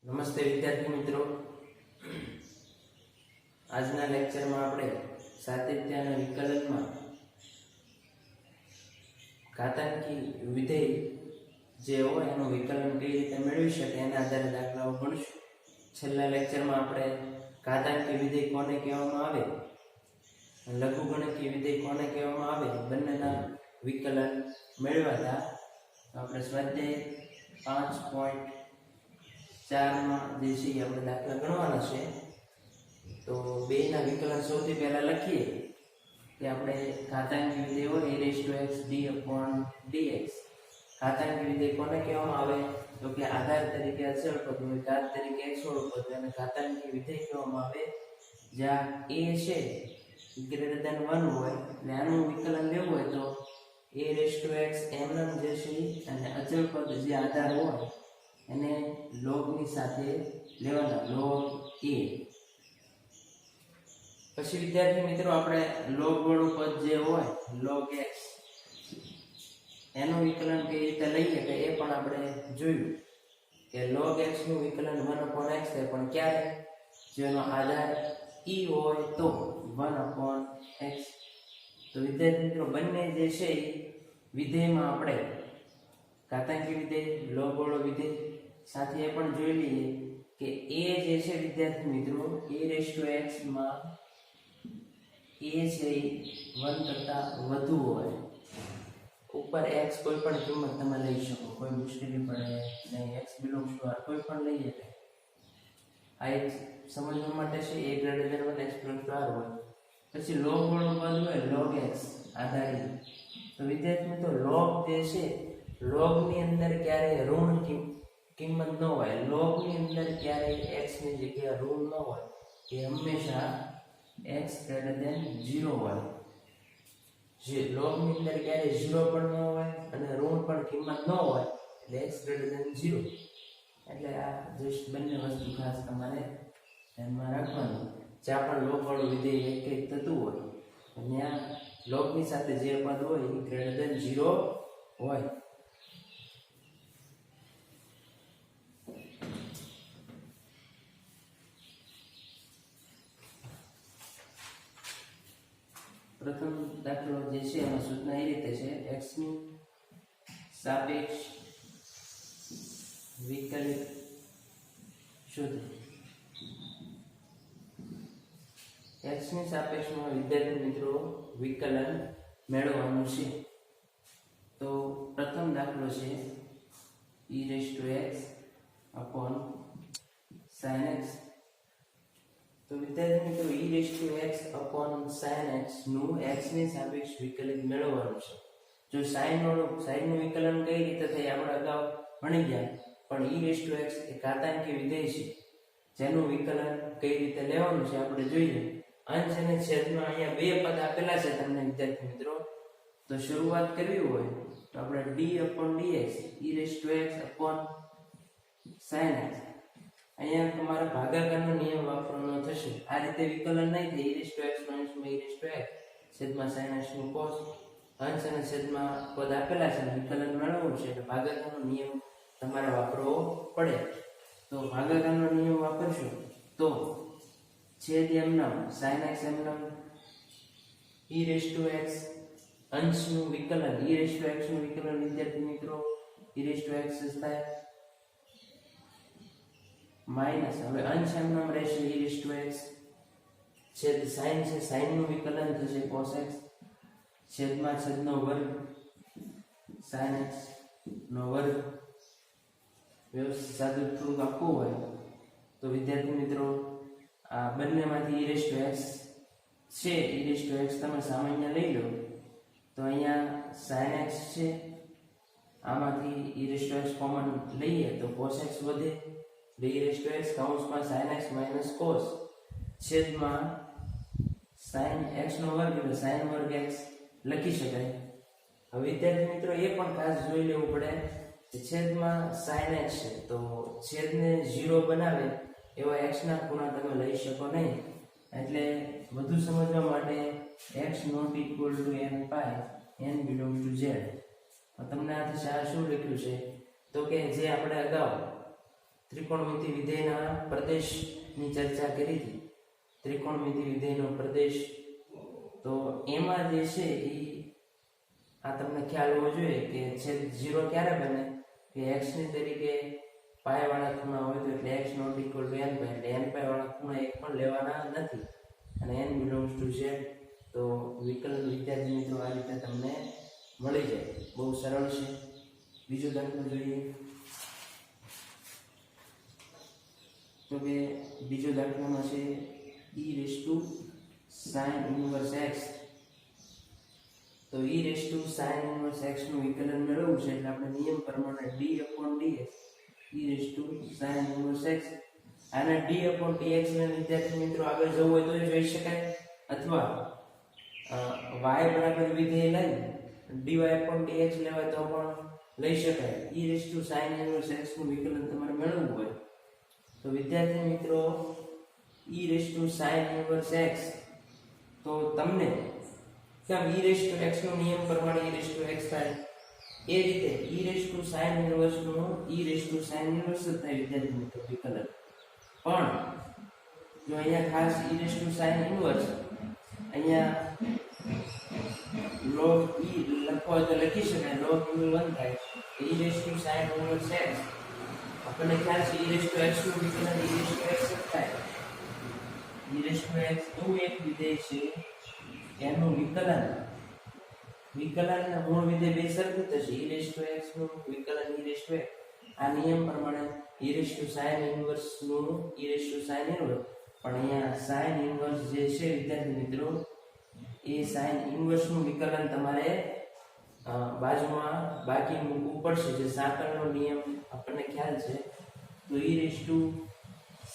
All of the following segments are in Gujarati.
નમસ્તે વિદ્યાર્થી મિત્રો, આજના લેક્ચરમાં આપણે સાતત્યના વિકલનમાં ઘાતાંકી વિધેય જે હોય એનું વિકલન કઈ રીતે મેળવી શકે એના આધારે દાખલાઓ ભણીશું. છેલ્લા લેક્ચરમાં આપણે ઘાતાંકી વિધેય કોને કહેવામાં આવે, લઘુગણકીય વિધેય કોને કહેવામાં આવે, બંનેના વિકલન મેળવ્યા હતા. આપણે સ્વાધ્યાય 5.4 માં જે છે આપણે દાખલા ગણવાના છે. તો બેના વિકલન સૌથી પહેલા લખીએ કે આપણે ઘાતાંકી વિધેય હોય e(x)d/dx. ઘાતાંકી વિધેય કોને કહેવામાં આવે તો કે આધાર તરીકે અચળ પદ હોય, ઘાત તરીકે x વાળું પદ હોય, અને ઘાતાંકી વિધેય કહેવામાં આવે જ્યાં a છે > 1 હોય. એટલે આનું વિકલન લેવું હોય તો a(x) એમનેમ જે છે અને અચળ પદ જે આધાર હોય એને log ની સાથે લેવાના, log a. પછી વિદ્યાર્થી મિત્રો આપણે log વાળું પદ જે હોય log x એનું વિકલન કઈ રીતે લઈએ કે એ પણ આપણે જોયું કે log x નું વિકલન 1/x થાય, પણ ક્યારે? જેનો આધાર e હોય તો 1/x. તો વિદ્યાર્થી મિત્રો બંને જે છે વિધેયમાં આપણે ઘાતાંકી વિધેય, log વાળો વિધેય સાથે એ પણ જોઈ લઈએ કે a જે છે વિદ્યાર્થી મિત્રો e(x) માં a છે 1 કરતા વધુ હોય. ઉપર x કોઈ પણ કિંમત તમે લઈ શકો, કોઈ મુશ્કેલી પડે નહીં, x belongs to r કોઈ પણ લઈએ. આ એક સમજવા માટે છે a > 1 x belongs to r હોય. પછી log વાળું પદ હોય log x આધારિત. તો વિદ્યાર્થી મિત્રો log જે છે, log ની અંદર ક્યારે ઋણ કિંમત ન હોય, log ની અંદર ક્યારે x ની જગ્યાએ ઋણ ન હોય, એ હંમેશા x > 0 હોય. જે log ની અંદર ક્યારે 0 પણ ન હોય અને ઋણ પણ કિંમત ન હોય એટલે x > 0. એટલે આ જસ્ટ બંને વસ્તુ ખાસ તમારે ધ્યાનમાં રાખવાનું. જ્યાં પણ log વાળું વિધેય એક થતું હોય ત્યાં log ની સાથે જે પદ હોય એ > 0 હોય. પ્રથમ દાખલો જે છે એમાં સૂચના એ રીતે છે, x નું સાપેક્ષ વિકલિત શોધો. x ની સાપેક્ષમાં વિદ્યાર્થી મિત્રો વિકલન મેળવવાનું છે. તો પ્રથમ દાખલો છે e(x) sin x. તો વિદ્યાર્થી મિત્રો e(x) નું x ની સાપેક્ષ વિકલિત મેળવવાનું છે. જો sin નું વિકલન કઈ રીતે થાય આપણે અગાઉ ભણી ગયા, પણ e(x) એ ઘાતાંકીય વિધેય છે જેનું વિકલન કઈ રીતે લેવાનું છે આપણે જોઈએ. અંશ અને છેદમાં અહીંયા બે પદ આપેલા છે તમને વિદ્યાર્થી મિત્રો. તો શરૂઆત કરવી હોય તો આપણે d/dx e(x) sin x. અહીંયા તમારે ભાગાકારનો નિયમ વાપરવાનો થશે. આ રીતે વિકલન નહીં થાય e(x) છેદમાં sin x નું cos. અંશ અને છેદમાં પદ આપેલા છે, વિકલન મેળવવું છે એટલે ભાગાકારનો નિયમ તમારે વાપરવો પડે. તો ભાગાકારનો નિયમ વાપરશો તો છેદ એમનામ sin x એમનામ e(x) અંશનું વિકલન e(x) નું વિકલન વિદ્યાર્થી મિત્રો e(x) થાય માઈનસ, હવે અંશ એમનામ રહેશે e(x) છેદ sin છે, sin નું વિકલન થશે cos x છેદમાં છેદનો વર્ગ sin x નો વર્ગ. વ્યવસ્થિત સાદું થોડુંક આપવું હોય તો વિદ્યાર્થી મિત્રો આ બંનેમાંથી e(x) છે, e(x) તમે સામાન્ય લઈ લો તો અહીંયા sin x છે, આમાંથી e(x) કોમન લઈએ તો cos x વધે. e(x) કૌંસમાં sin x minus cos છેદમાં sin x નો વર્ગ એટલે sin વર્ગ x લખી શકાય. હવે વિદ્યાર્થી મિત્રો એ પણ ખાસ જોઈ લેવું પડે કે છેદમાં sin x છે તો છેદને 0 બનાવે એવા x ના ખૂણા તમે લઈ શકો નહીં. એટલે વધુ સમજવા માટે x ≠ n pi n belongs to z. તમને આ શું લખ્યું છે તો કે જે આપણે અગાઉ ત્રિકોણમિતિ વિધેયના પ્રદેશની ચર્ચા કરી હતી. ત્રિકોણમિતિ વિધેયનો પ્રદેશ, તો એમાં જે છે એ આ તમને ખ્યાલ હોવો જોઈએ કે છેદ 0 ક્યારે બને કે x ની તરીકે પાય વાળા ખૂણા હોય તો એટલે x not equal to n પાય, એટલે n પાય વાળા ખૂણા એક પણ લેવાના નથી અને n belongs to z. તો વિકલન વિદ્યાર્થી મિત્રો આ રીતે તમને મળી જાય. બહુ સરળ છે. બીજો દાખલો જોઈએ. તો કે બીજો દાખલામાં છે e raised to sin inverse x. તો e raised to sin inverse x નું વિકલન મેળવવું છે એટલે આપણે નિયમ પ્રમાણે d/dx e raised to sin inverse x, આને d/dx ને વિદ્યાર્થી મિત્રો આગળ જવું હોય તો જોઈ શકાય, અથવા y બરાબર વિધેય લઈ dy/dx લેવાય તો પણ લઈ શકાય. e raised to sin inverse x નું વિકલન તમારે મેળવવું હોય તો વિદ્યાર્થી મિત્રો e raised to sin inverse x, તો તમને કેમ e raised to x નો નિયમ પ્રમાણે e raised to x થાય એ રીતે e raised to sin inverse no e raised to sin inverse થાય વિદ્યાર્થી મિત્રો વિકલન. પણ જો અહીંયા ખાસ e raised to sin inverse અહીંયા log e લખો તો લખી શકાય, log e 1 થાય e raised to sin inverse x. આપણને ખ્યાલ છે e raised to x નું વિકલન e raised to x થાય. e raised to x એવું એક વિધેય છે એનું વિકલન ના મૂળ વિધેય બે સરખું થશે. e raised to x નું વિકલન e raised to x, આ નિયમ પ્રમાણે e raised to sin inverse નું e raised to sin inverse, પણ અહીંયા sin inverse જે છે વિદ્યાર્થી મિત્રો એ sin inverse નું વિકલન તમારે બાજુમાં બાકી મૂકવું પડશે. જે સાંકળનો નિયમ આપણને ખ્યાલ છે. તો e raised to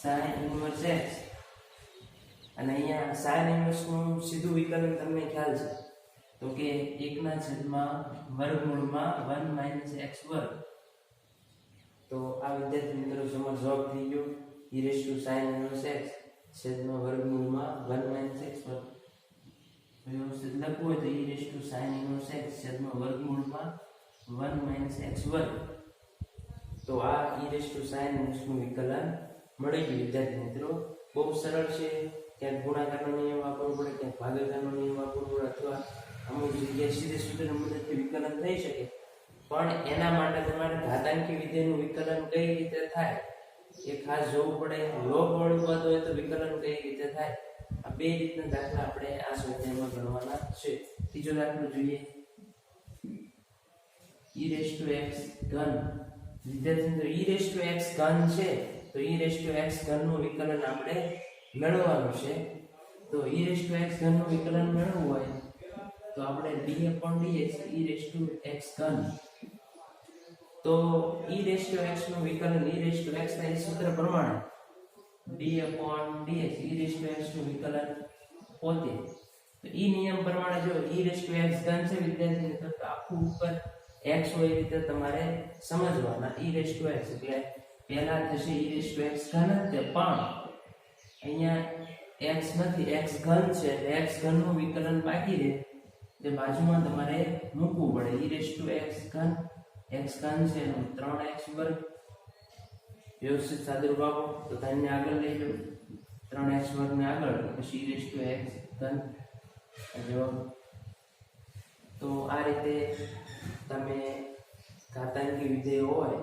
sin inverse x અને અહીંયા sin inverse નું સીધું વિકલન તમને ખ્યાલ છે તો કે 1/વર્ગમૂળમાં 1 - x વર્ગ. તો આ વિદ્યાર્થી મિત્રો સમજ જવાબ થઈ ગયો. e raised to sin inverse x છેદમાં વર્ગમૂળમાં 1 - x વર્ગ. વ્યવસ્થિત લખવું હોય તો e raised to sin inverse x છેદમાં વર્ગમૂળમાં 1 - x વર્ગ. તો આ e raised to sin inverse નું વિકલન મળી ગયું વિદ્યાર્થી મિત્રો. બહુ સરળ છે. ક્યાંક ગુણાકારનો નિયમ વાપરવો પડે, ક્યાંક ભાગાકારનો નિયમ વાપરવો પડે, અથવા અમુક જગ્યાએ સીધે સૂત્રના મદદથી વિકલન થઈ શકે. પણ એના માટે તમારે ઘાતાંકી વિધેયનું વિકલન કઈ રીતે થાય એ ખાસ જોવું પડે. લોગ વાળું પદ હોય તો વિકલન કઈ રીતે થાય, આ બે રીતના દાખલા આપણે આ સ્વાધ્યાયમાં ગણવાના છે. ત્રીજો દાખલો જોઈએ. e raised to x ઘન. વિદ્યાર્થી મિત્રો e raised to x ઘન છે તો e raised to x ઘનનું વિકલન આપણે મેળવવાનું છે. તો e raised to x ઘનનું વિકલન મેળવવું હોય તો આપણે d/dx e raised to x ઘન. તો e raised to x નું વિકલન e raised to x ના સૂત્ર પ્રમાણે d/dx e raised to x નું વિકલન પોતે. તો ઈ નિયમ પ્રમાણે જો e raised to x ઘન છે વિદ્યાર્થી મિત્રો તો આખું ઉપર x હોય એ રીતે તમારે સમજવાના. e raised to x એટલે પહેલા થશે e raised to x ઘન જ છે, પણ અહીંયા x નથી, x ઘન છે એટલે x ઘનનું વિકલન બાકી રહે જે બાજુમાં તમારે મૂકવું પડે. e raised to x ઘન, x ઘન છે એનો 3x વર્ગ. વ્યવસ્થિત સાદુરૂપ આપો તો તેને આગળ લઈ લો, 3x વર્ગને આગળ પછી e raised to x ઘન જવાબ. તો આ રીતે તમે ઘાતાંકી વિધેય હોય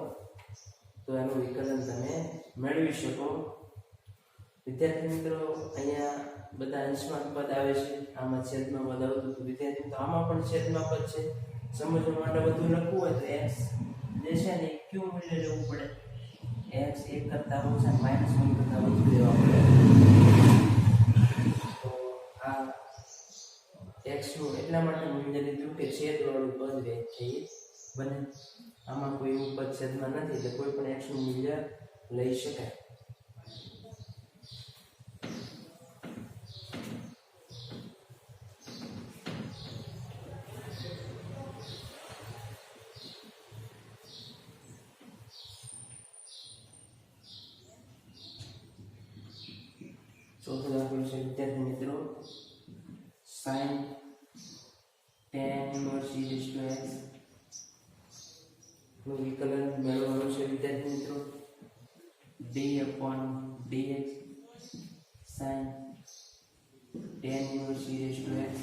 તો એનું વિકલન તમે મેળવી શકો. વિદ્યાર્થી મિત્રો અહીંયા બધા અંશમાં પદ આવે છે, આમાં છેદમાં પદ આવતું હતું વિદ્યાર્થી તો આમાં પણ છેદમાં પદ છે. સમજવા માટે બધું લખવું હોય તો x જે છે ને કયું મૂલ્ય લેવું પડે, x 1 કરતા ઓછા -1 કરતા વધુ લેવા પડે. તો આ x નું એટલા માટે મૂલ્ય લીધું કે છેદવાળું પદ વ્યાખ્યાયિત બને. આમાં કોઈ એવું પદ છેદમાં નથી એટલે કોઈ પણ x નું મૂલ્ય લઈ શકાય. ચોથો દાખલો છે વિદ્યાર્થી મિત્રો sin tan inverse e raised to x નું વિકલન મેળવવાનું છે વિદ્યાર્થી મિત્રો. d/dx sin tan inverse e raised to x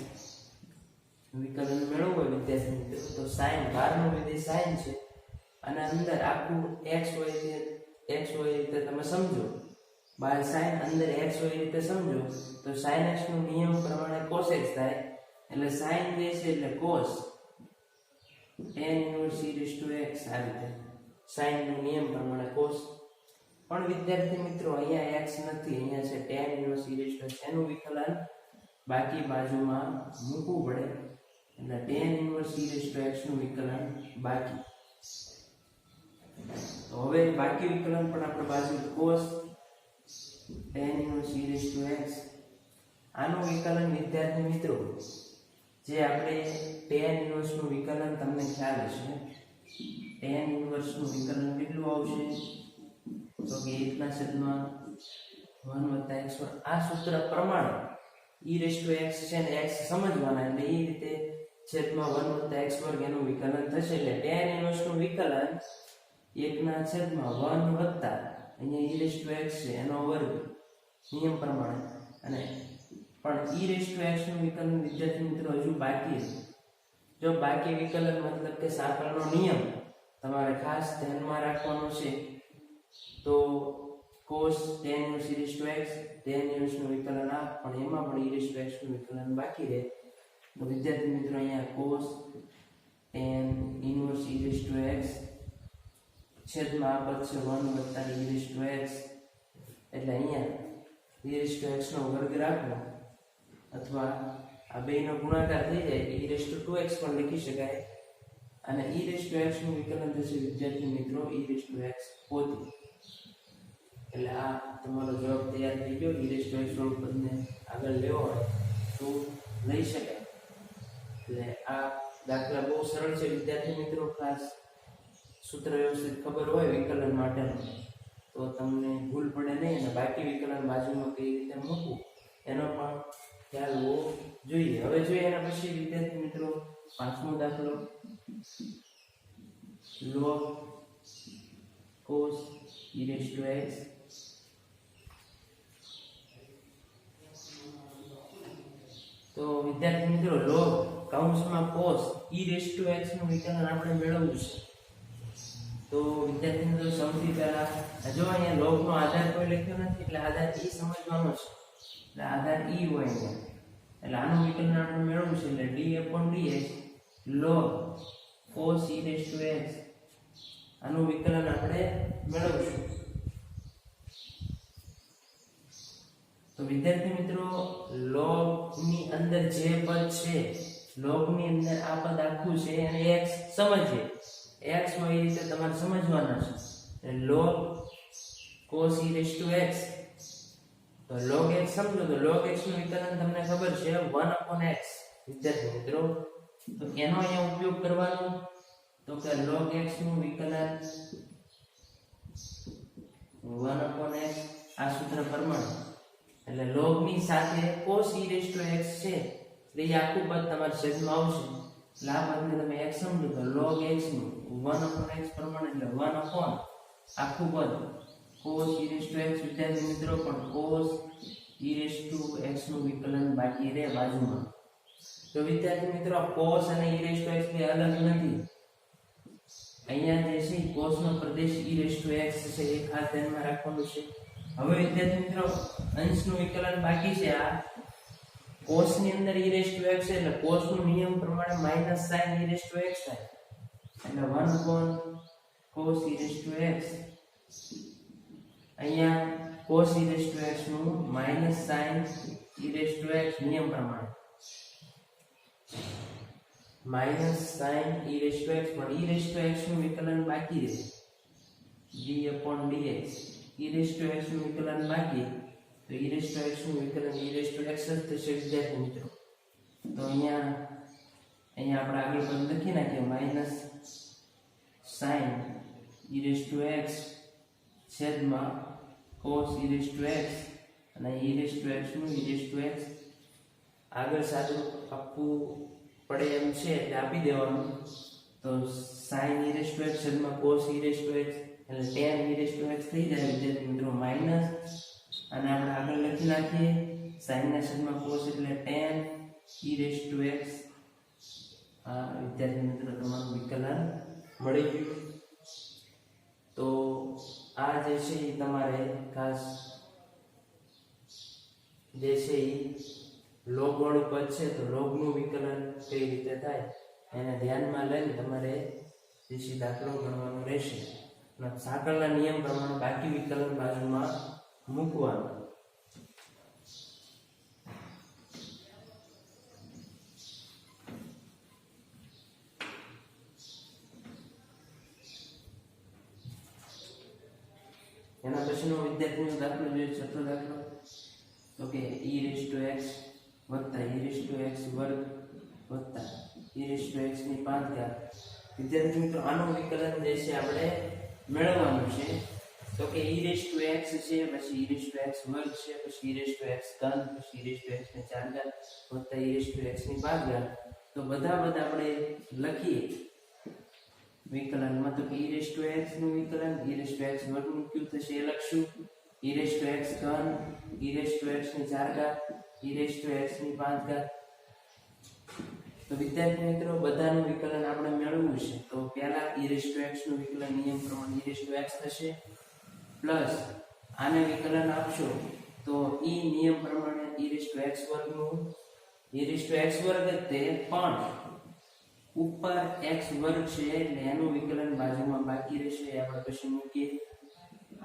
વિકલન મેળવવું હોય વિદ્યાર્થી મિત્રો તો sin બહારનું વિધેય sin છે અને અંદર આખું x હોય એ રીતે તમે સમજો બહાર sin અંદર x હોય એ રીતે સમજો તો sin x નો નિયમ પ્રમાણે cos x થાય એટલે sin જે છે એટલે cos tan inverse e raised to x આ રીતે sin નો નિયમ પ્રમાણે cos પણ વિદ્યાર્થી મિત્રો અહીંયા x નથી અહીંયા છે tan inverse e raised to x એનું વિકલન બાકી બાજુમાં મૂકવું પડે એટલે tan inverse e raised to x નું વિકલન બાકી તો હવે બાકી વિકલન પણ આપણે બાજુ cos tan inverse e raised to x આનું વિકલન વિદ્યાર્થી મિત્રો જે આપણે tan inverse નું વિકલન તમને ખ્યાલ હશે tan inverse નું વિકલન કેટલું આવશે તો કે 1/1 આ સૂત્ર પ્રમાણે e raised to x છે ને x સમજવાના એટલે એ રીતે છેદમાં 1/x² એનું વિકલન થશે એટલે tan inverse નું વિકલન 1/1 વત્તા અહીંયા e raised to x છે એનો વર્ગ નિયમ પ્રમાણે અને પણ e raised to x નું વિકલન વિદ્યાર્થી મિત્રો હજુ બાકી છે જો બાકી વિકલન મતલબ કે સાંકળનો નિયમ તમારે ખાસ ધ્યાનમાં રાખવાનો છે તો cos tan inverse e raised to x tan inverse નું વિકલન આ પણ એમાં પણ e raised to x નું વિકલન બાકી રહે તો વિદ્યાર્થી મિત્રો અહીંયા cos tan inverse e raised to x છેદમાં આ પદ છે 1 વત્તા e raised to x એટલે અહીંયા e raised to x નો વર્ગ રાખવો અથવા આ બેયનો ગુણાકાર થઈ જાય e raised to 2x પણ લખી શકાય અને e raised to x નું વિકલન થશે વિદ્યાર્થી મિત્રો e raised to x પોતે એટલે આ તમારો જવાબ તૈયાર થઈ ગયો e raised to x વાળું પદને આગળ લેવો હોય તો લઈ શકાય એટલે આ દાખલા બહુ સરળ છે વિદ્યાર્થી મિત્રો ખાસ સૂત્ર વ્યવસ્થિત ખબર હોય વિકલન માટેનું તો તમને ભૂલ પડે નહીં અને બાકી વિકલન બાજુમાં કઈ રીતે મૂકવું એનો પણ ખ્યાલ હોવો જોઈએ હવે જોઈએ એના પછી વિદ્યાર્થી મિત્રો પાંચમો દાખલો log cos e raised to x તો વિદ્યાર્થી મિત્રો log કૌંસમાં cos e raised to x નું વિકલન આપણે મેળવવું છે તો વિદ્યાર્થી મિત્રો સૌથી પહેલા જો અહીંયા log નો આધાર કોઈ લખ્યો નથી એટલે આધાર e સમજવાનો છે એટલે આધાર e હોય અહીંયા એટલે આનું વિકલન આપણે મેળવવું છે એટલે d/dx log cos e raised to x આનું વિકલન આપણે મેળવશું તો વિદ્યાર્થી મિત્રો log ની અંદર જે પદ છે log ની અંદર આ પદ આખું છે અને x સમજીએ x હોય એ રીતે તમારે સમજવાના છે એટલે log cos e raised to x તો log x સમજો તો log x નું વિકલન તમને ખબર છે 1/x વિદ્યાર્થી મિત્રો તો એનો અહીંયા ઉપયોગ કરવાનો તો કે log x નું વિકલન 1/x આ સૂત્ર પ્રમાણે એટલે log ની સાથે cos e raised to x છે એટલે એ આખું પદ તમારા છેદમાં આવશે એટલે આ પદને તમે x સમજો તો log x નું 1/x પ્રમાણે એટલે 1/ આખું પદ cos e raised to x વિદ્યાર્થી મિત્રો પણ cos e raised to x નું વિકલન બાકી રહે બાજુમાં તો વિદ્યાર્થી મિત્રો cos અને e raised to x બે અલગ નથી અહીંયા જે છે cos no Pradesh e raised to x છે એ ખાસ ધ્યાનમાં રાખવાનું છે હવે વિદ્યાર્થી મિત્રો અંશનું વિકલન બાકી છે આ cos ની અંદર e raised to x છે એટલે cos નો નિયમ પ્રમાણે minus sin e raised to x થાય એટલે 1/cos e raised to x અહીંયા cos e raised to x નું minus sin e raised to x નિયમ પ્રમાણે minus sin e raised to x પણ e raised to x નું વિકલન બાકી રહે d/dx e raised to x નું વિકલન બાકી તો e raised to x નું વિકલન e raised to x જ થશે વિદ્યાર્થી મિત્રો તો અહીંયા આપણે આગળ પદ લખી નાખીએ minus sin e raised to x છેદમાં cos e raised to x અને e raised to x નું e raised to x આગળ સાદું આપવું પડે એમ છે એટલે આપી દેવાનું તો sin e raise to x છેદમાં cos e raise to x એટલે tan e raise to x થઈ જાય વિદ્યાર્થી મિત્રો માઈનસ, અને આપણે આગળ લખી નાખીએ sin ના છેદમાં cos એટલે tan e raise to x. આ વિદ્યાર્થી મિત્રો તમારું વિકલન મળી ગયું. તો આ જે છે એ તમારે ખાસ જે છે એ લોગ વાળું પદ છે, તો લોગનું વિકલન કઈ રીતે થાય એને ધ્યાનમાં લઈને તમારે જે છે દાખલો ગણવાનો રહેશે. અને સાંકળના નિયમ પ્રમાણે બાકી વિકલન બાજુમાં મૂકવાનું. એના પછીનો વિદ્યાર્થીનો દાખલો જોઈએ, છઠ્ઠો દાખલો. તો કે e રેઝ ટુ x વત્તા e રેઝ ટુ x વર્ગ વત્તા e રેઝ ટુ x ની 5 ઘાત. વિદ્યાર્થી મિત્રો આનું વિકલન જે છે આપણે મેળવવાનું છે. તો કે e રેઝ ટુ x છે, પછી e રેઝ ટુ x વર્ગ છે, પછી e રેઝ ટુ x ઘન, પછી e રેઝ ટુ x ની 4 ઘાત વત્તા e રેઝ ટુ x ની 5 ઘાત. તો બધા આપણે લખીએ વિકલનમાં. તો કે e રેઝ ટુ x નું વિકલન e રેઝ ટુ x વર્ગ નું ક્યુ થશે એ લખશું, e રેઝ ટુ x ઘન, e રેઝ ટુ x ની 4 ઘાત, e રેઝ ટુ x ની 5 ઘાત. તો વિદ્યાર્થી મિત્રો બધાનું વિકલન આપણે મેળવવું છે. તો પહેલા e રેઝ ટુ x નું વિકલન નિયમ પ્રમાણે e રેઝ ટુ x થશે, પ્લસ આને વિકલન આપશો તો e નિયમ પ્રમાણે e રેઝ ટુ x વર્ગ નું e રેઝ ટુ x વર્ગ તે પણ ઉપર x વર્ગ છે એટલે એનું વિકલન બાજુમાં બાકી રહેશે, એ આપણે પછી મૂકીએ.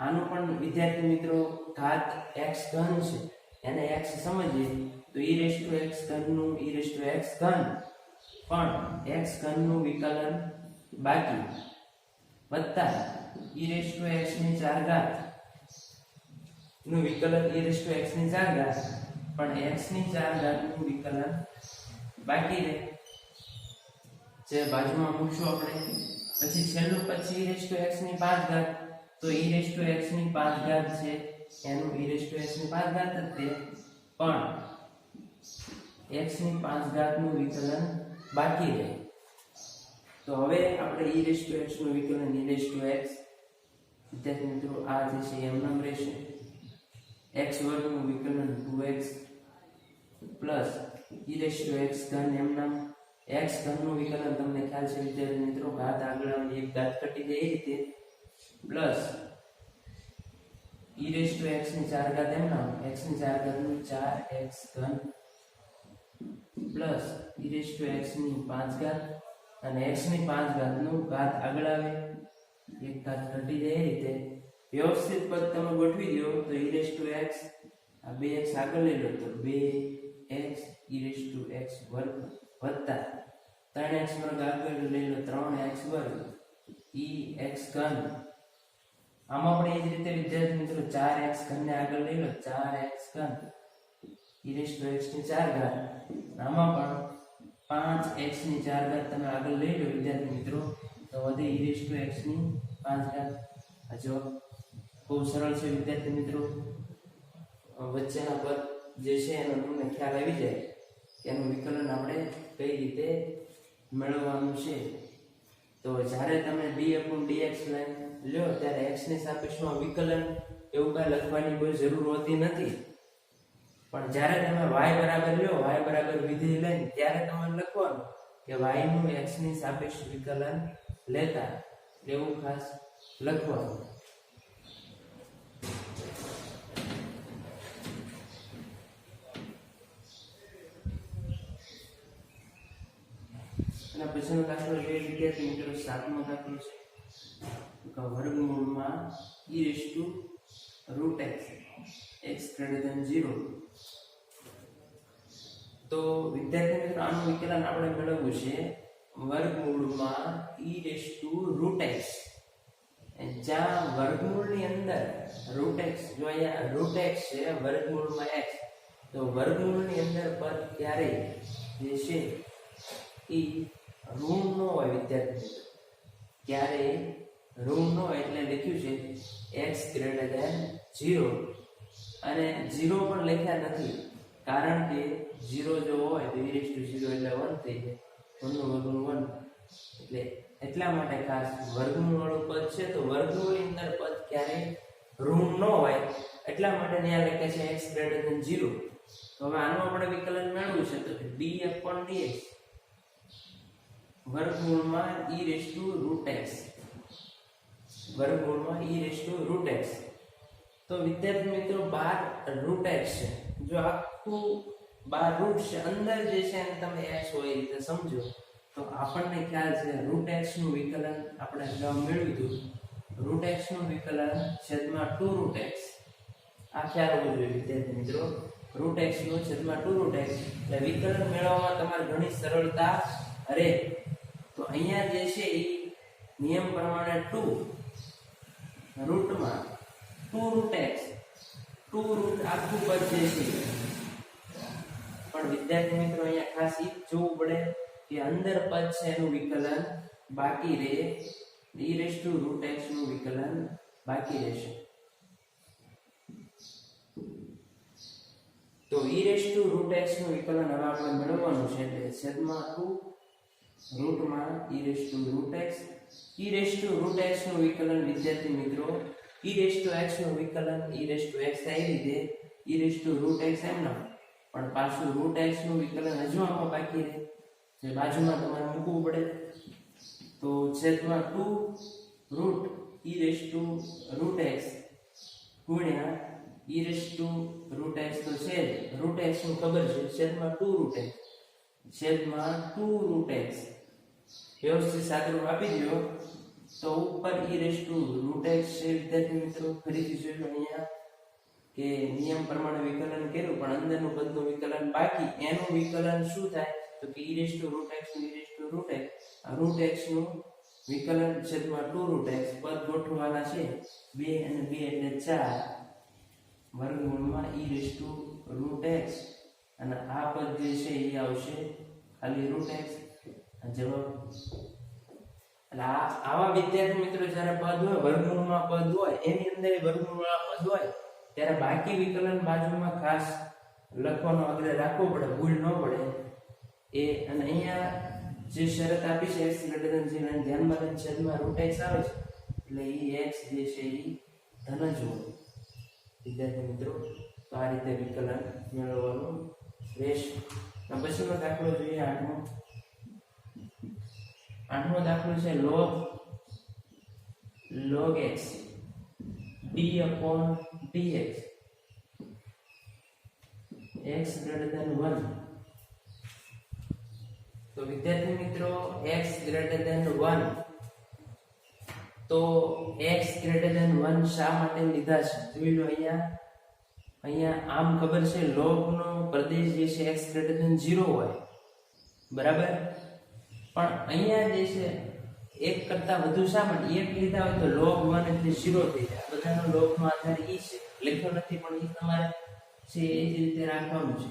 આનું પણ વિદ્યાર્થી મિત્રો ઘાત x ઘન છે એને x સમજીએ તો e રેઝ ટુ x ઘન નું e રેઝ ટુ x ઘન પણ x ઘન નું વિકલન બાકી વત્તા e રેઝ ટુ x ની 4 ઘાત નું વિકલન e રેઝ ટુ x ની 4 ઘાત પણ x ની 4 ઘાત નું વિકલન બાકી રહે, જે બાજુમાં મૂકશું આપણે. પછી છેલ્લું પછી e રેઝ ટુ x ની 5 ઘાત, તો e રેઝ ટુ x ની 5 ઘાત છે એનું e રેઝ ટુ x ની 5 ઘાત જ તે પણ x ની 5 ઘાત નું વિકલન બાકી રહે. તો હવે આપણે e રેઝ ટુ x નું વિકલન e રેઝ ટુ x વિદ્યાર્થી મિત્રો આ જે છે એમ નામ રહેશે. x વર્ગ નું વિકલન 2x plus e raise to x ઘન એમ નામ. x ઘન નું વિકલન તમને ખ્યાલ છે વિદ્યાર્થી મિત્રો ઘાત આગળ આવે એક ઘાત કટી જાય એ રીતે, plus e raise to x ની 4 ઘાત એમ નામ x ની 4 ઘાત નું 4x ઘન plus e raise to x ની 5 ઘાત અને x ની 5 ઘાત નું ઘાત આગળ આવે એક ઘાત ઘટી જાય એ રીતે વ્યવસ્થિત પદ તમે ગોઠવી દો. તો e રેઝ ટુ x આ 2x આગળ લઈ લો તો 2x e raise to x વર્ગ વત્તા 3x વર્ગ આગળ લઈ લો 3x વર્ગ ex ઘન. આમાં પણ એ જ રીતે વિદ્યાર્થી મિત્રો 4x ઘન ને આગળ લઈ લો 4x ઘન e રેઝ ટુ x ની 4 ઘાત. આમાં પણ 5x ની 4 ઘાત તમે આગળ લઈ લો વિદ્યાર્થી મિત્રો તો વધે e રેઝ ટુ x ની 5 ઘાત. આ જો બહુ સરળ છે વિદ્યાર્થી મિત્રો. વચ્ચેના પદ જે છે એનો તમને ખ્યાલ આવી જાય કે એનું વિકલન આપણે કઈ રીતે મેળવવાનું છે. તો જ્યારે તમે d/dx લાઈન લ્યો ત્યારે x ની સાપેક્ષમાં વિકલન એવું કઈ લખવાની કોઈ જરૂર હોતી નથી, પણ જ્યારે તમે y બરાબર લ્યો y બરાબર વિધેય લઈને ત્યારે તમારે લખવાનું કે y નું x ની સાપેક્ષ વિકલન લેતા એવું ખાસ લખવાનું. અને પછીનો દાખલો જોઈએ વિદ્યાર્થી મિત્રો 7મો દાખલો છે. તો વર્ગમૂળમાં e raise to root x greater than 0. તો વિદ્યાર્થી મિત્રો આનું વિકલન આપણે મેળવવું છે વર્ગમૂળમાં e raise to root x. જ્યાં વર્ગમૂળની અંદર રૂટ x, જો અહીંયા રૂટ x છે વર્ગમૂળમાં x, તો વર્ગમૂળની અંદર પદ ક્યારે જે છે એ ઋણ ન હોય વિદ્યાર્થી મિત્રો, ક્યારે ઋણ ન હોય એટલે લખ્યું છે x ગ્રેટર ધેન 0 અને 0 પણ લખ્યા નથી કારણ કે 0 જો હોય તો e રેઝ ટુ 0 એટલે 1 થઈ જાય, 1 નું વર્ગમૂળ 1 એટલે એટલા માટે ખાસ વર્ગમૂળ વાળું પદ છે તો વર્ગમૂળની અંદર પદ ક્યારેય ઋણ ન હોય એટલા માટે ત્યાં લખે છે x greater than 0. તો હવે આનું આપણે વિકલન મેળવવું છે તો d/dx વર્ગમૂળમાં e√x વર્ગમૂળમાં e√x. તો વિદ્યાર્થી મિત્રો 12 √x છે. જો આખું 12 રૂટ છે અંદર જે છે એને તમે x હોય એ રીતે સમજો તો આપણને ખ્યાલ છે √x નું વિકલન આપણે અગાઉ મેળવ્યું હતું. √x નું વિકલન છેદમાં 2√x આ ખ્યાલ હોવો જોઈએ વિદ્યાર્થી મિત્રો. √x નું છેદમાં 2√x એટલે વિકલન મેળવવામાં તમારે ઘણી સરળતા રહે. તો અહીંયા જે છે એ નિયમ પ્રમાણે 2 રૂટમાં 2√x 2 રૂટ આખું પદ જે છે પણ વિદ્યાર્થી મિત્રો અહીંયા ખાસ એ જોવું પડે કે અંદર પદ છે એનું વિકલન બાકી રહે e√x નું વિકલન બાકી રહેશે. તો e√x નું વિકલન હવે આપણે મેળવવાનું છે એટલે છેદમાં 2 રૂટમાં e√x e√x નું વિકલન વિદ્યાર્થી મિત્રો e(x) નું વિકલન e(x) આવી રીતે e√x એમ ના પણ પાછું √x નું વિકલન હજુ આમાં બાકી રહે જે બાજુમાં તમારે મૂકવું પડે. તો છેદમાં 2 રૂટ e(√x ગુણ્યા e(√x તો છે √x નું ખબર છે છેદમાં 2√x છેદમાં 2√x વ્યવસ્થિત સાદુરૂપ આપી દો તો ઉપર e(√x) છે વિદ્યાર્થી મિત્રો. ફરીથી જોઈ લો અહીંયા કે નિયમ પ્રમાણે વિકલન કર્યું પણ અંદરનું પદનું વિકલન બાકી. એનું વિકલન શું થાય તો કે e(√x નું √x નું વિકલન છેદમાં 2√x પદ ગોઠવવાના છે 2 અને 2 એટલે 4 વર્ગમૂળમાં e(√x અને આ પદ જે છે એ આવશે ખાલી √x જવાબ. એટલે આવા વિદ્યાર્થી મિત્રો જ્યારે પદ હોય વર્ગમૂળમાં પદ હોય એની અંદર વર્ગમૂળવાળા પદ હોય ત્યારે બાકી વિકલન બાજુમાં ખાસ લખવાનો આગ્રહ રાખવો પડે ભૂલ ન પડે એ. અને અહીંયા જે શરત આપી છે x > 0 ધ્યાનમાં લઈને છેદમાં √x આવે છે એટલે એ x જે છે એ ધન જ હોય વિદ્યાર્થી મિત્રો. તો આ રીતે વિકલન મેળવવાનું રહેશે. પછીનો દાખલો જોઈએ આઠમો દાખલો છે log x d/dx x > 1. તો વિદ્યાર્થી મિત્રો x > 1 તો x > 1 શા માટે લીધા છે જોઈ લો. અહીંયા આમ ખબર છે log નો પ્રદેશ જે છે x > 0 હોય બરાબર. પણ અહીંયા જે છે એક કરતા વધુ શા માટે એક લીધા હોય તો log 1 એટલે 0 થઈ જાય. બધાનો log નો આધાર ઈ છે લખ્યો નથી પણ ઈ તમારે છે એ જ રીતે રાખવાનું છે.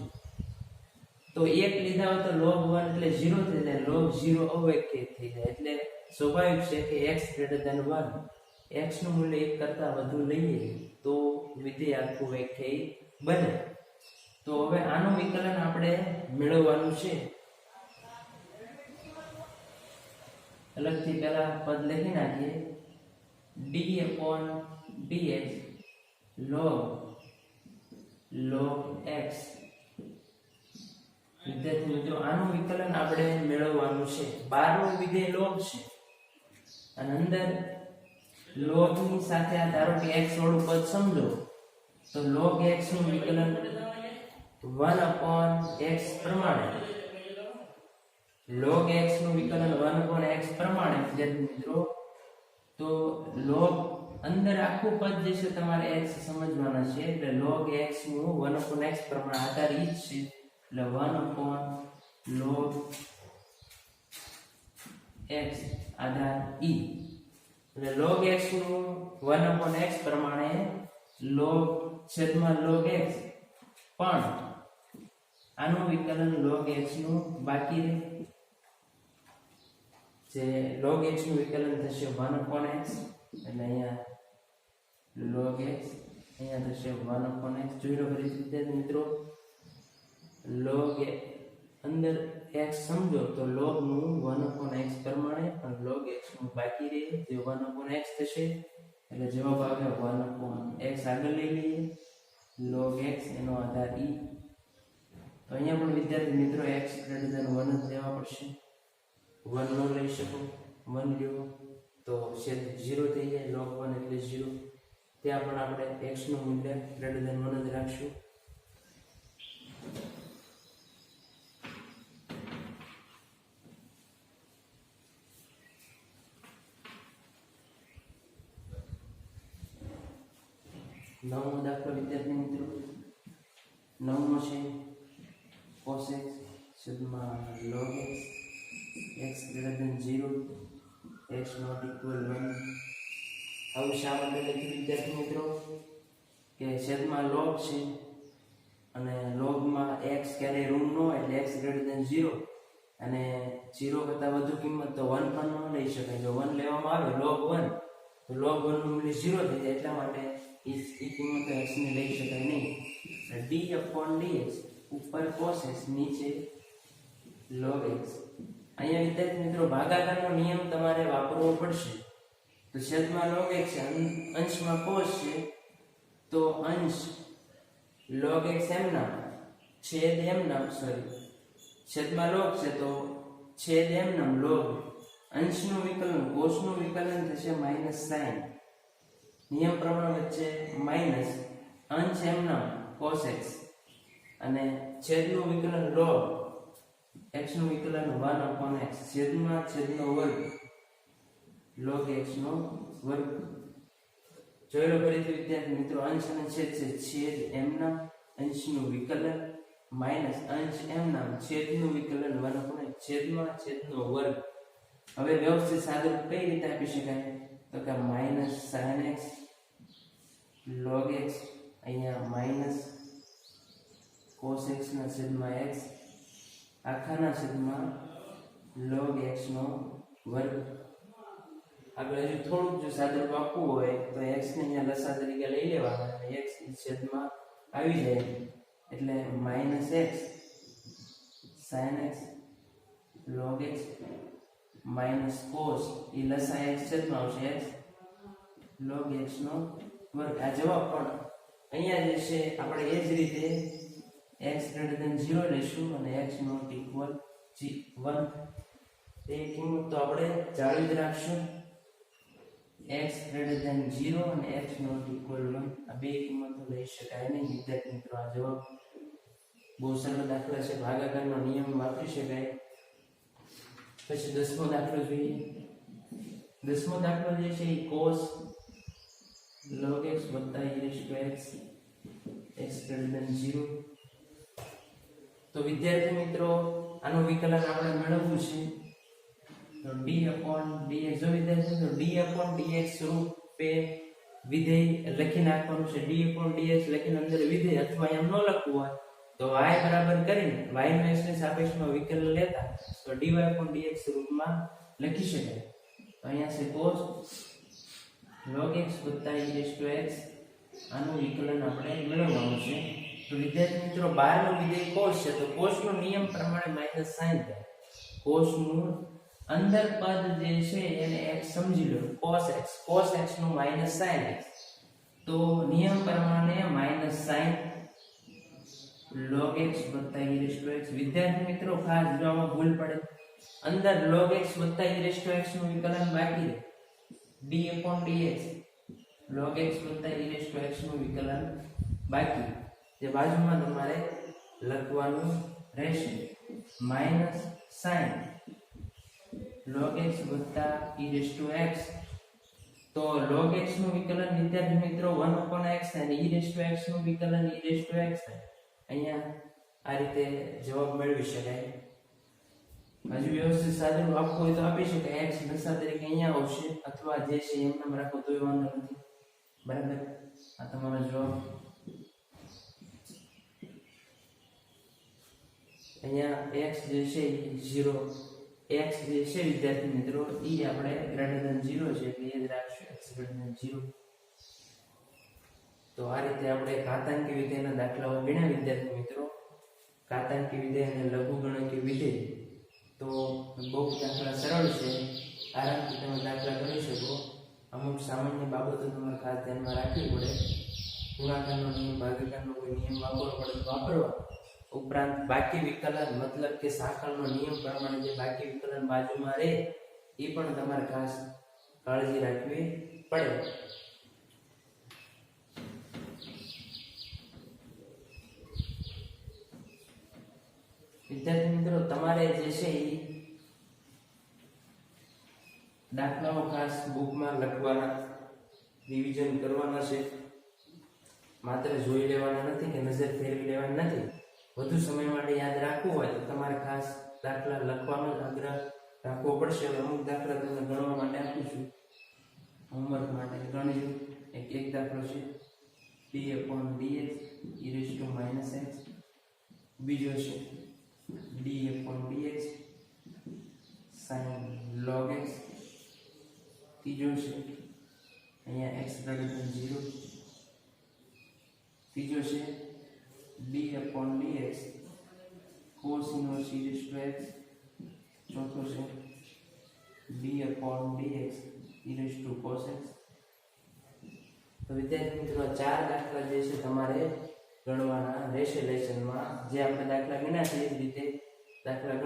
તો એક લીધા હોય તો log 1 એટલે 0 થઈ જાય log 0 અવ્યાખ્યાયિત થઈ જાય એટલે સ્વાભાવિક છે કે x > 1 x નું મૂલ્ય એક કરતા વધુ લઈએ તો વિધેય આખું વ્યાખ્યાયિત બને. તો હવે આનું વિકલન આપણે મેળવવાનું છે. અલગથી પહેલા પદ લખી નાખીએ d/dx log x. વિદ્યાર્થી મિત્રો આનું વિકલન આપણે મેળવવાનું છે. 12 નું વિધેય log છે અને અંદર log ની સાથે આ ધારો કે x વાળું પદ સમજો તો log x નું વિકલન 1/x પ્રમાણે log x નું વિકલન 1/x પ્રમાણે વિદ્યાર્થી મિત્રો. તો log અંદર આખું પદ જે છે તમારે x સમજવાના છે એટલે log x નું 1/x પ્રમાણે આધાર ઈ જ છે એટલે 1/log x આધાર ઈ. એટલે log x નું 1/x પ્રમાણે log છેદમાં log x પણ આનું વિકલન log x નું બાકી રહે જે log x નું વિકલન થશે 1/x એટલે અહીંયા log x અહીંયા થશે 1/x. જોઈ લો ફરી વિદ્યાર્થી મિત્રો log અંદર x સમજો તો log નું 1/x પ્રમાણે અને log x નું બાકી રહે જે 1/x થશે એટલે જવાબ આવે 1/x આગળ લઈ લઈએ log x એનો આધાર e તો અહીંયા પણ વિદ્યાર્થી મિત્રો x > 1 જ લેવા પડશે 1 નો લઈ શકો 1 લ્યો તો છેદ 0 થઈ જાય log 1 એટલે 0 ત્યાં પણ આપણે x નું મૂલ્ય > 1 જ રાખશું નવમો દાખલો વિદ્યાર્થી મિત્રો નવમો છે cos x છેદમાં log x > 0 x not equal 1 હવે શા માટે લખ્યું વિદ્યાર્થી મિત્રો કે છેદમાં log છે અને log માં x ક્યારેય ઋણ ન હોય એટલે x > 0 અને 0 કરતાં વધુ કિંમત તો 1 પણ ન લઈ શકાય જો 1 લેવામાં આવે log 1 તો log 1 નું મૂલ્ય 0 થઈ જાય એટલા માટે એ કિંમત x ને લઈ શકાય નહીં d/dx ઉપર cos x નીચે log x અહીંયા વિદ્યાર્થી મિત્રો ભાગાકારનો નિયમ તમારે વાપરવો પડશે તો છેદમાં log x છે અંશમાં cos છે તો અંશ log x એમ નામ છેદ એમ નામ છેદમાં log છે તો છેદ એમ નામ log અંશનું વિકલન cosનું વિકલન થશે -sin નિયમ પ્રમાણે વચ્ચે માઈનસ અંશ એમ નામ cos x અને છેદનું વિકલન log x નું વિકલન 1/x છેદમાં છેદનો વર્ગ log x નો વર્ગ જોઈ લો ફરીથી વિદ્યાર્થી મિત્રો અંશ અને છેદ છે છેદ એમ નામ અંશનું વિકલન માઈનસ અંશ એમ નામ છેદનું વિકલન 1/x છેદમાં છેદનો વર્ગ હવે વ્યવસ્થિત સાદુરૂપ કઈ રીતે આપી શકાય તો કે -sin x log x અહીંયા માઈનસ cos x ના છેદમાં x આખાના છેદમાં log x નો વર્ગ આગળ હજુ થોડુંક જો સાદુરૂપ આપવું હોય તો x ને અહીંયા લસા તરીકે લઈ લેવાના અને x છેદમાં આવી જાય એટલે -x sin x log x minus cos એ લસા x છેદમાં આવશે x log x નો વર્ગ આ જવાબ પણ અહીંયા જે છે આપણે એ જ રીતે x > 0 લેશું અને x not equal 1 એ કિંમત તો આપણે જાળવી જ રાખશું x > 0 અને x not equal 1 આ બે કિંમતો લઈ શકાય નહીં વિદ્યાર્થી મિત્રો આ જવાબ બહુ સરળ દાખલો છે ભાગાકારનો નિયમ વાપરી શકાય પછી 10મો દાખલો જોઈએ 10મો દાખલો જે છે એ cos log x e x x > 0 તો વિદ્યાર્થી મિત્રો આનું વિકલન આપણે મેળવવું છે તો d/dx જો વિદ્યાર્થી મિત્રો d/dx રૂપે વિધેય લખી નાખવાનું છે d/dx લખીને અંદર વિધેય અથવા એમ ન લખવું હોય તો y બરાબર કરીને y નો x ની સાપેક્ષમાં વિકલન લેતા તો dy/dx રૂપમાં લખી શકાય તો અહીંયા છે cos log x e x આનું વિકલન આપણે મેળવવાનું છે તો વિદ્યાર્થી મિત્રો 12 નો વિધેય cos છે તો cos નો નિયમ પ્રમાણે -sin થાય cos નું અંદર પદ જે છે એને x સમજી લો cos x નું -sin x તો નિયમ પ્રમાણે -sin log x e x વિદ્યાર્થી મિત્રો ખાસ જો આમાં ભૂલ પડે અંદર log x e x નું વિકલન બાકી રહે d/dx log x e x નું વિકલન બાકી જે બાજુમાં તમારે લખવાનું રહેશે -sin log x e x તો log x નું વિકલન વિદ્યાર્થી મિત્રો 1/x અને e x નું વિકલન e x થાય અહીંયા આ રીતે જવાબ મેળવી શકાય હજુ વ્યવસ્થિત સાદુરૂપ આપવું હોય તો આપી શકાય x લસા તરીકે અહીંયા આવશે અથવા જે છે એમ નામ રાખો તોય વાંધો નથી બરાબર આ તમારો જવાબ અહીંયા x જે છે 0 x જે છે વિદ્યાર્થી મિત્રો એ આપણે > 0 છે એટલે યાદ રાખશું x > 0 તો આ રીતે આપણે ઘાતાંકી વિધેયના દાખલાઓ ગણ્યા વિદ્યાર્થી મિત્રો ઘાતાંકી વિધેય અને લઘુગણકી વિધેય. તો બહુ દાખલા સરળ છે, આરામથી તમે દાખલા ગણી શકો. અમુક સામાન્ય બાબતો તમારે ખાસ ધ્યાનમાં રાખવી પડે. ગુણાકારનો નિયમ, ભાગાકારનો કોઈ નિયમ વાપરવો પડે તો વાપરવા. ઉપરાંત બાકી વિકલન મતલબ કે સાંકળનો નિયમ પ્રમાણે જે બાકી વિકલન બાજુમાં રહે એ પણ તમારે ખાસ કાળજી રાખવી પડે. વિદ્યાર્થી મિત્રો, તમારે જે છે એ દાખલાઓ ખાસ બુકમાં લખવાના, રિવિઝન કરવાના છે. માત્ર જોઈ લેવાના નથી કે નજર ફેરવી લેવાના નથી. વધુ સમય માટે યાદ રાખવું હોય તો તમારે ખાસ દાખલા લખવાનો જ આગ્રહ રાખવો પડશે. અમુક દાખલા તમને ગણવા માટે આપું છું, હોમવર્ક માટે ગણજો. એક દાખલો છે d/dx e - x. બીજો છે d/dx sin log x. ત્રીજો છે અહીંયા x > 0. ત્રીજો છે d/dx cos - x. ચોથો છે d/dx e cos x. તો વિદ્યાર્થી મિત્રો, 4 દાખલા જે છે તમારે ગણવાના રહેશે લેસનમાં. જે આપણે દાખલા ગણ્યા છે એ જ રીતે દાખલા